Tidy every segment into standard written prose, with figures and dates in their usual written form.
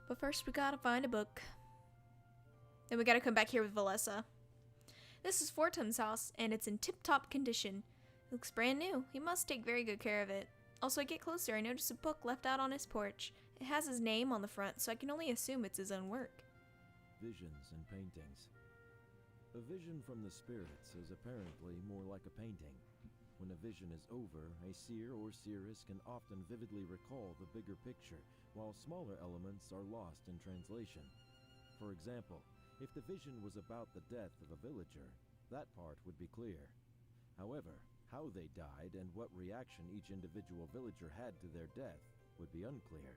But first we gotta find a book. Then we gotta come back here with Valessa. This is Fortum's house, and it's in tip-top condition. It looks brand new. He must take very good care of it. Also, I get closer, I notice a book left out on his porch. It has his name on the front, so I can only assume it's his own work. Visions and paintings. A vision from the spirits is apparently more like a painting. When a vision is over, a seer or seeress can often vividly recall the bigger picture, while smaller elements are lost in translation. For example, if the vision was about the death of a villager, that part would be clear. However, how they died and what reaction each individual villager had to their death would be unclear.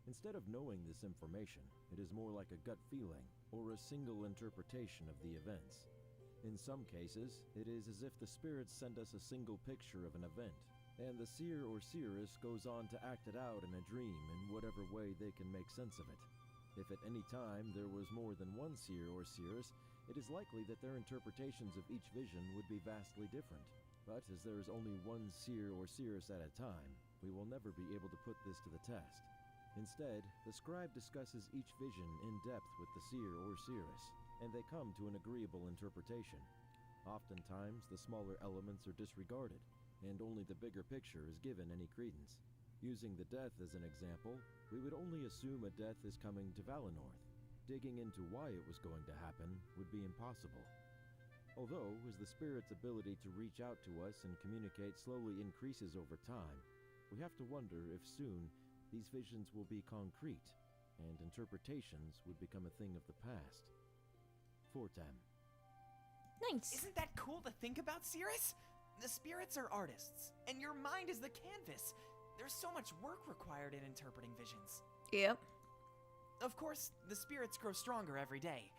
Instead of knowing this information, it is more like a gut feeling or a single interpretation of the events. In some cases, it is as if the spirits send us a single picture of an event, and the seer or seeress goes on to act it out in a dream in whatever way they can make sense of it. If at any time there was more than one seer or seeress, it is likely that their interpretations of each vision would be vastly different. But as there is only one seer or seeress at a time, we will never be able to put this to the test. Instead, the scribe discusses each vision in depth with the seer or seeress, and they come to an agreeable interpretation. Oftentimes, the smaller elements are disregarded, and only the bigger picture is given any credence. Using the death as an example, we would only assume a death is coming to Valenorth. Digging into why it was going to happen would be impossible. Although, as the spirit's ability to reach out to us and communicate slowly increases over time, we have to wonder if soon these visions will be concrete, and interpretations would become a thing of the past. Fortem. Nice. Isn't that cool to think about, Cirrus? The spirits are artists, and your mind is the canvas. There's so much work required in interpreting visions. Yep. Of course, the spirits grow stronger every day.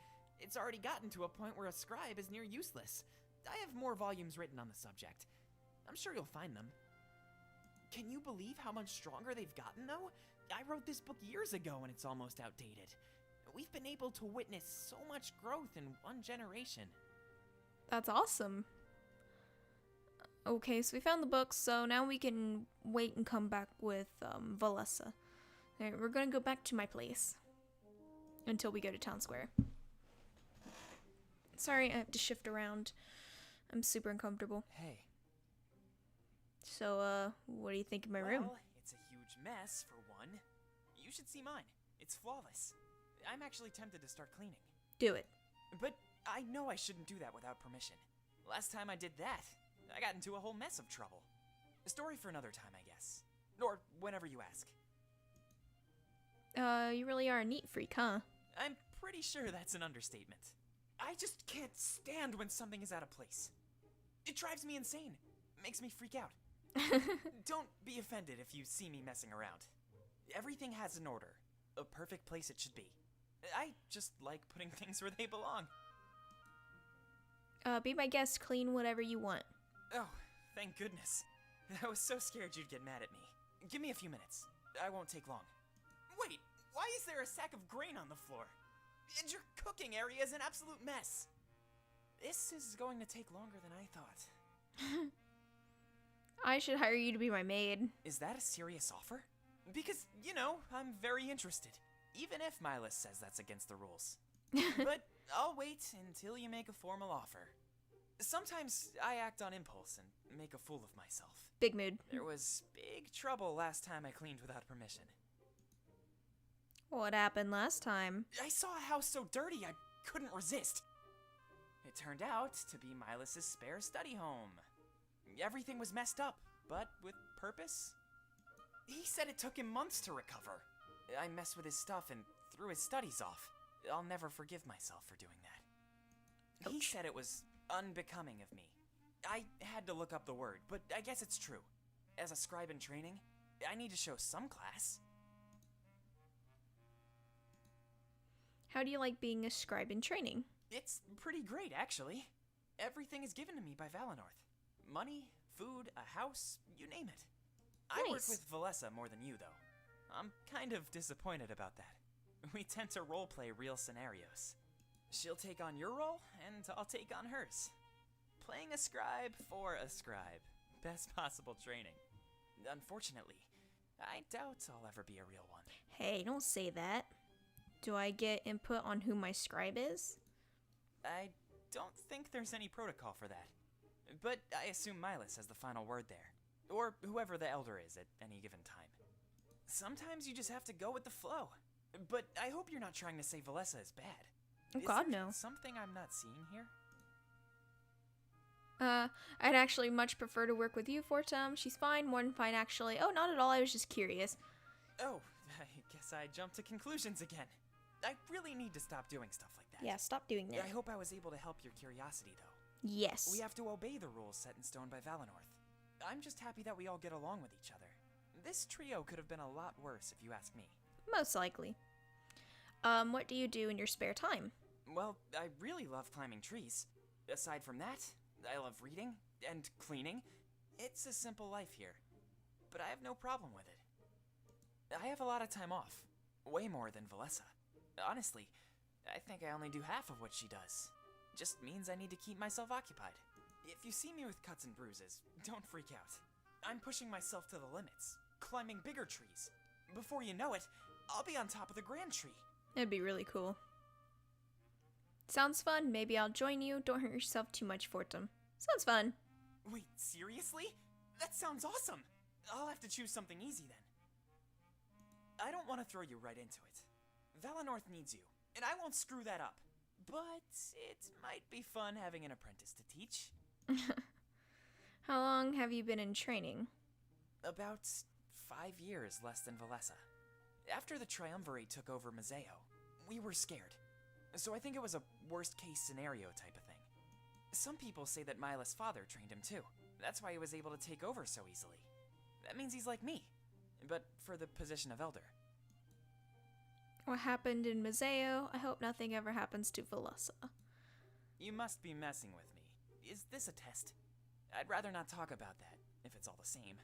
It's already gotten to a point where a scribe is near useless. I have more volumes written on the subject. I'm sure you'll find them. Can you believe how much stronger they've gotten, though? I wrote this book years ago and it's almost outdated. We've been able to witness so much growth in one generation. That's awesome. Okay, so we found the books, so now we can wait and come back with Valessa. Alright, we're gonna go back to my place until we go to Town Square. Sorry, I have to shift around. I'm super uncomfortable. Hey. So, what do you think of my room? Well, it's a huge mess, for one. You should see mine. It's flawless. I'm actually tempted to start cleaning. Do it. But I know I shouldn't do that without permission. Last time I did that, I got into a whole mess of trouble. A story for another time, I guess. Or whenever you ask. You really are a neat freak, huh? I'm pretty sure that's an understatement. I just can't stand when something is out of place. It drives me insane. Makes me freak out. Don't be offended if you see me messing around. Everything has an order. A perfect place it should be. I just like putting things where they belong. Be my guest, clean whatever you want. Oh, thank goodness. I was so scared you'd get mad at me. Give me a few minutes. I won't take long. Wait, why is there a sack of grain on the floor? And your cooking area is an absolute mess. This is going to take longer than I thought. I should hire you to be my maid. Is that a serious offer? Because, you know, I'm very interested. Even if Milas says that's against the rules. But I'll wait until you make a formal offer. Sometimes I act on impulse and make a fool of myself. Big mood. There was big trouble last time I cleaned without permission. What happened last time? I saw a house so dirty I couldn't resist. It turned out to be Milas' spare study home. Everything was messed up, but with purpose. He said it took him months to recover. I messed with his stuff and threw his studies off. I'll never forgive myself for doing that. He said it was unbecoming of me. I had to look up the word, but I guess it's true. As a scribe in training, I need to show some class. How do you like being a scribe in training? It's pretty great, actually. Everything is given to me by Valenorth. Money, food, a house, you name it. I work Nice. with Valessa more than you, though. I'm kind of disappointed about that. We tend to roleplay real scenarios. She'll take on your role, and I'll take on hers. Playing a scribe for a scribe. Best possible training. Unfortunately, I doubt I'll ever be a real one. Hey, don't say that. Do I get input on who my scribe is? I don't think there's any protocol for that. But I assume Milas has the final word there. Or whoever the elder is at any given time. Sometimes you just have to go with the flow. But I hope you're not trying to say Valessa is bad. Oh, Is God, there no. something I'm not seeing here? I'd actually much prefer to work with you, Fortum. She's fine, more than fine, actually. Oh, not at all, I was just curious. Oh, I guess I jumped to conclusions again. I really need to stop doing stuff like that. Yeah, stop doing that. I hope I was able to help your curiosity, though. Yes. We have to obey the rules set in stone by Valinor. I'm just happy that we all get along with each other. This trio could have been a lot worse, if you ask me. Most likely. What do you do in your spare time? Well, I really love climbing trees. Aside from that, I love reading and cleaning. It's a simple life here. But I have no problem with it. I have a lot of time off. Way more than Valessa. Honestly, I think I only do half of what she does. Just means I need to keep myself occupied. If you see me with cuts and bruises, don't freak out. I'm pushing myself to the limits, climbing bigger trees. Before you know it, I'll be on top of the Grand Tree. It'd be really cool. Sounds fun. Maybe I'll join you. Don't hurt yourself too much, Fortum. Sounds fun. Wait, seriously? That sounds awesome! I'll have to choose something easy then. I don't want to throw you right into it. Valinor needs you, and I won't screw that up. But it might be fun having an apprentice to teach. How long have you been in training? About 5 years less than Valessa. After the Triumvirate took over Mazeo, we were scared. So I think it was a worst-case scenario type of thing. Some people say that Mila's father trained him too. That's why he was able to take over so easily. That means he's like me, but for the position of Elder. What happened in Mazeo? I hope nothing ever happens to Valessa. You must be messing with me. Is this a test? I'd rather not talk about that, if it's all the same.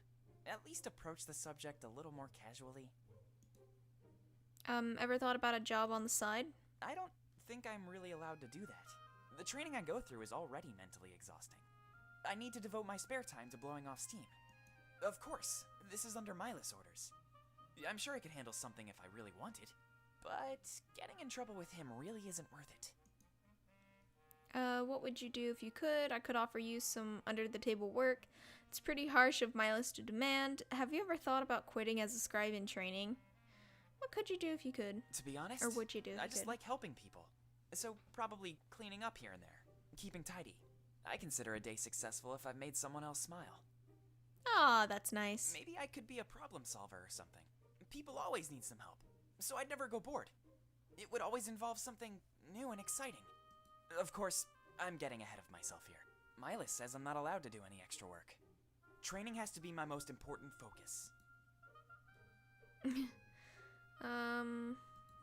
At least approach the subject a little more casually. Ever thought about a job on the side? I don't think I'm really allowed to do that. The training I go through is already mentally exhausting. I need to devote my spare time to blowing off steam. Of course, this is under Milas' orders. I'm sure I could handle something if I really wanted, but getting in trouble with him really isn't worth it. What would you do if you could? I could offer you some under-the-table work. It's pretty harsh of Milas to demand. Have you ever thought about quitting as a scribe in training? What could you do if you could? To be honest, Or would you do if I you just could? like helping people. So probably cleaning up here and there, keeping tidy. I consider a day successful if I've made someone else smile. Aw, that's nice. Maybe I could be a problem solver or something. People always need some help, so I'd never go bored. It would always involve something new and exciting. Of course, I'm getting ahead of myself here. Milas says I'm not allowed to do any extra work. Training has to be my most important focus.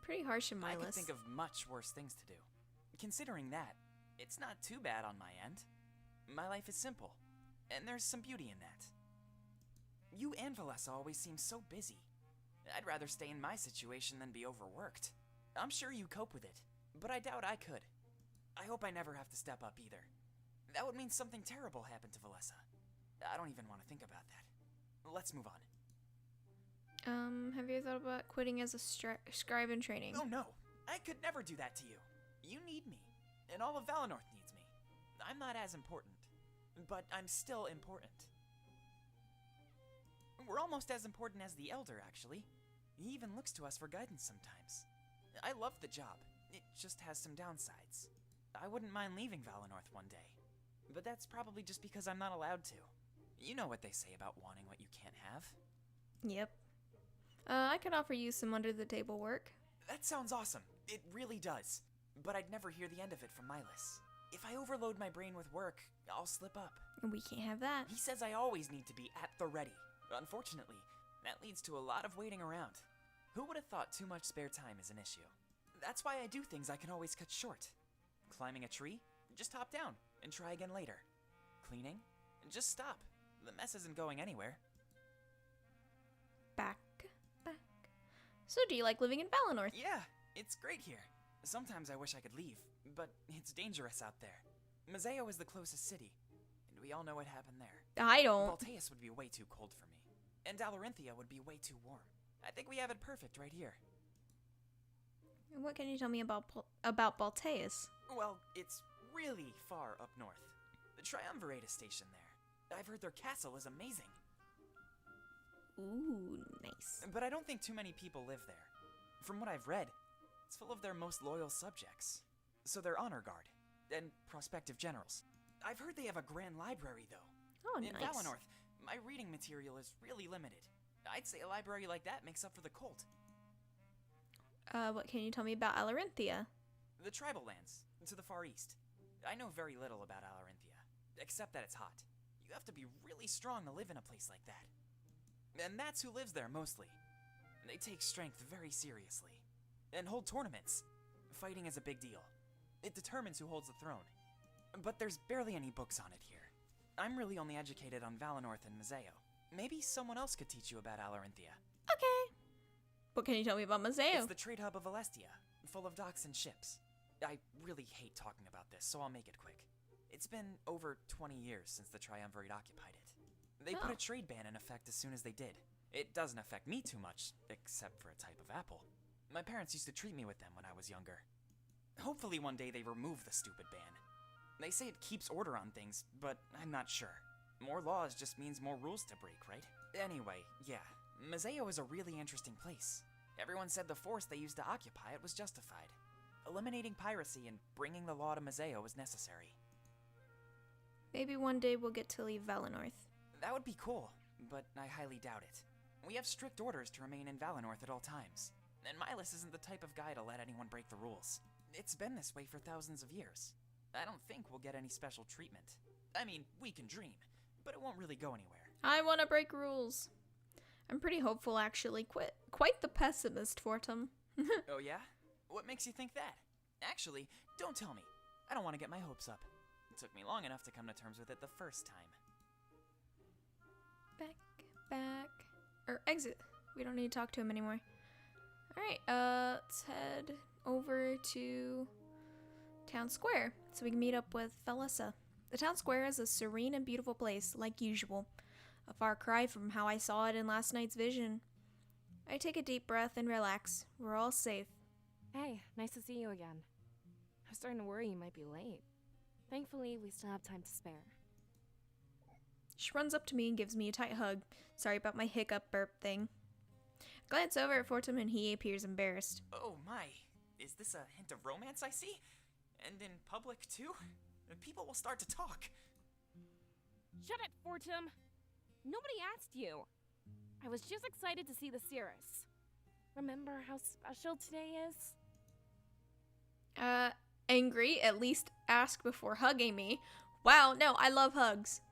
Pretty harsh in I could Milas. think of much worse things to do. Considering that, it's not too bad on my end. My life is simple, and there's some beauty in that. You and Valessa always seem so busy. I'd rather stay in my situation than be overworked. I'm sure you cope with it, but I doubt I could. I hope I never have to step up either. That would mean something terrible happened to Valessa. I don't even want to think about that. Let's move on. Have you thought about quitting as a scribe in training? Oh no, I could never do that to you. You need me, and all of Valinor needs me. I'm not as important, but I'm still important. We're almost as important as the Elder, actually. He even looks to us for guidance sometimes. I love the job. It just has some downsides. I wouldn't mind leaving Valinor one day, but that's probably just because I'm not allowed to. You know what they say about wanting what you can't have. Yep. I could offer you some under-the-table work. That sounds awesome. It really does. But I'd never hear the end of it from Milas. If I overload my brain with work, I'll slip up. We can't have that. He says I always need to be at the ready. Unfortunately, that leads to a lot of waiting around. Who would have thought too much spare time is an issue? That's why I do things I can always cut short. Climbing a tree? Just hop down and try again later. Cleaning? Just stop. The mess isn't going anywhere. Back. So do you like living in Valinor? Yeah, it's great here. Sometimes I wish I could leave, but it's dangerous out there. Mazeo is the closest city, and we all know what happened there. I don't. Balteus would be way too cold for me. And Alarinthia would be way too warm. I think we have it perfect right here. What can you tell me about Balteus? Well, it's really far up north. The Triumvirate is stationed there. I've heard their castle is amazing. Ooh, nice. But I don't think too many people live there. From what I've read, it's full of their most loyal subjects. So they're honor guard and prospective generals. I've heard they have a grand library, though. Oh, In nice. Valenorth, my reading material is really limited. I'd say a library like that makes up for the cold. What can you tell me about Alarinthia? The tribal lands, to the far east. I know very little about Alarinthia, except that it's hot. You have to be really strong to live in a place like that. And that's who lives there mostly. They take strength very seriously. And hold tournaments. Fighting is a big deal. It determines who holds the throne. But there's barely any books on it here. I'm really only educated on Valenorth and Mazeo. Maybe someone else could teach you about Alarinthia. Okay. What can you tell me about Mazeo? It's the trade hub of Alestia, full of docks and ships. I really hate talking about this, so I'll make it quick. It's been over 20 years since the Triumvirate occupied it. They put a trade ban in effect as soon as they did. It doesn't affect me too much, except for a type of apple. My parents used to treat me with them when I was younger. Hopefully one day they remove the stupid ban. They say it keeps order on things, but I'm not sure. More laws just means more rules to break, right? Anyway, yeah, Mazeo is a really interesting place. Everyone said the force they used to occupy it was justified. Eliminating piracy and bringing the law to Mazeo was necessary. Maybe one day we'll get to leave Valenorth. That would be cool, but I highly doubt it. We have strict orders to remain in Valenorth at all times, and Milas isn't the type of guy to let anyone break the rules. It's been this way for thousands of years. I don't think we'll get any special treatment. I mean, we can dream, but it won't really go anywhere. I want to break rules. I'm pretty hopeful, actually. Quite the pessimist, Fortum. Oh yeah? What makes you think that? Actually, don't tell me. I don't want to get my hopes up. It took me long enough to come to terms with it the first time. Back. Or exit. We don't need to talk to him anymore. Alright, let's head over to Town Square so we can meet up with Felissa. The Town Square is a serene and beautiful place, like usual. A far cry from how I saw it in last night's vision. I take a deep breath and relax. We're all safe. Hey, nice to see you again. I was starting to worry you might be late. Thankfully, we still have time to spare. She runs up to me and gives me a tight hug. Sorry about my hiccup burp thing. I glance over at Fortum and he appears embarrassed. Oh my, is this a hint of romance I see? And in public too? People will start to talk. Shut it, Fortum! Nobody asked you. I was just excited to see the Cirrus. Remember how special today is? Angry, at least ask before hugging me. Wow, no, I love hugs.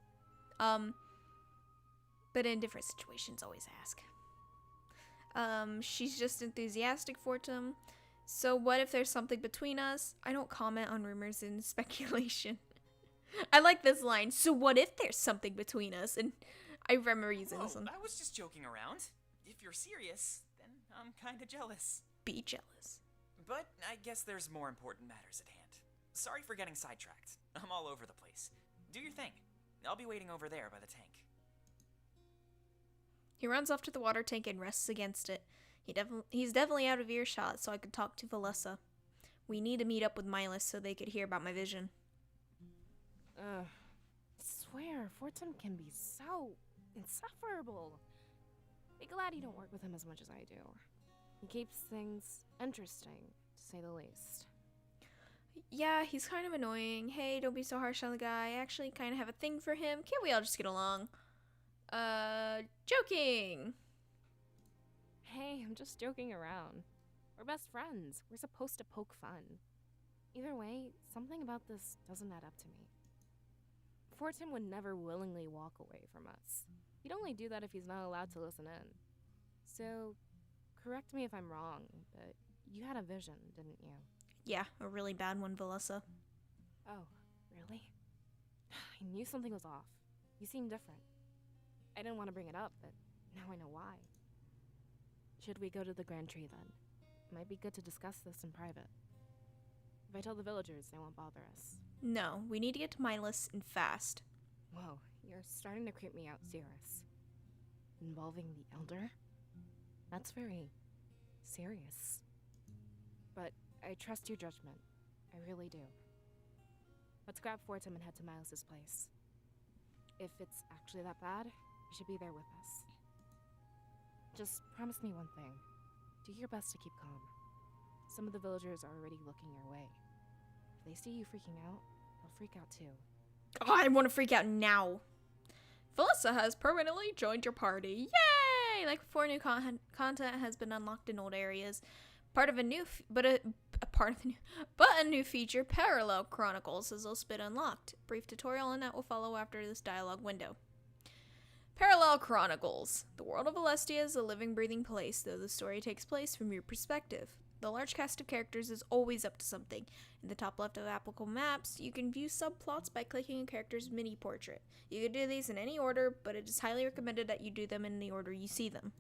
But in different situations, always ask. She's just enthusiastic, Fortum. So what if there's something between us? I don't comment on rumors and speculation. I like this line. So what if there's something between us? And I remember using this one. I was just joking around. If you're serious, then I'm kinda jealous. Be jealous. But I guess there's more important matters at hand. Sorry for getting sidetracked. I'm all over the place. Do your thing. I'll be waiting over there by the tank. He runs off to the water tank and rests against it. He's definitely out of earshot, so I could talk to Felissa. We need to meet up with Milas so they could hear about my vision. I swear, Fortum can be so insufferable. Be glad you don't work with him as much as I do. He keeps things interesting, to say the least. Yeah, he's kind of annoying. Hey, don't be so harsh on the guy. I actually kind of have a thing for him. Can't we all just get along? Joking! Hey, I'm just joking around. We're best friends. We're supposed to poke fun. Either way, something about this doesn't add up to me. Fortum would never willingly walk away from us. He'd only do that if he's not allowed to listen in. So, correct me if I'm wrong, but you had a vision, didn't you? Yeah, a really bad one, Felissa. Oh, really? I knew something was off. You seemed different. I didn't want to bring it up, but now I know why. Should we go to the Grand Tree then? It might be good to discuss this in private. If I tell the villagers, they won't bother us. No, we need to get to Milas and fast. Whoa, you're starting to creep me out, Cirrus. involving the Elder? That's very serious. But I trust your judgment. I really do. Let's grab Fortum and head to Miles's place. If it's actually that bad, you should be there with us. Just promise me one thing. Do your best to keep calm. Some of the villagers are already looking your way. If they see you freaking out, they'll freak out too. Oh, I want to freak out now. Felissa has permanently joined your party. Yay! Like before, new content has been unlocked in old areas. Part of a new, a new feature, Parallel Chronicles, has also been unlocked. Brief tutorial on that will follow after this dialogue window. Parallel Chronicles. The world of Alestia is a living, breathing place, though the story takes place from your perspective. The large cast of characters is always up to something. In the top left of applicable maps, you can view subplots by clicking a character's mini portrait. You can do these in any order, but it is highly recommended that you do them in the order you see them.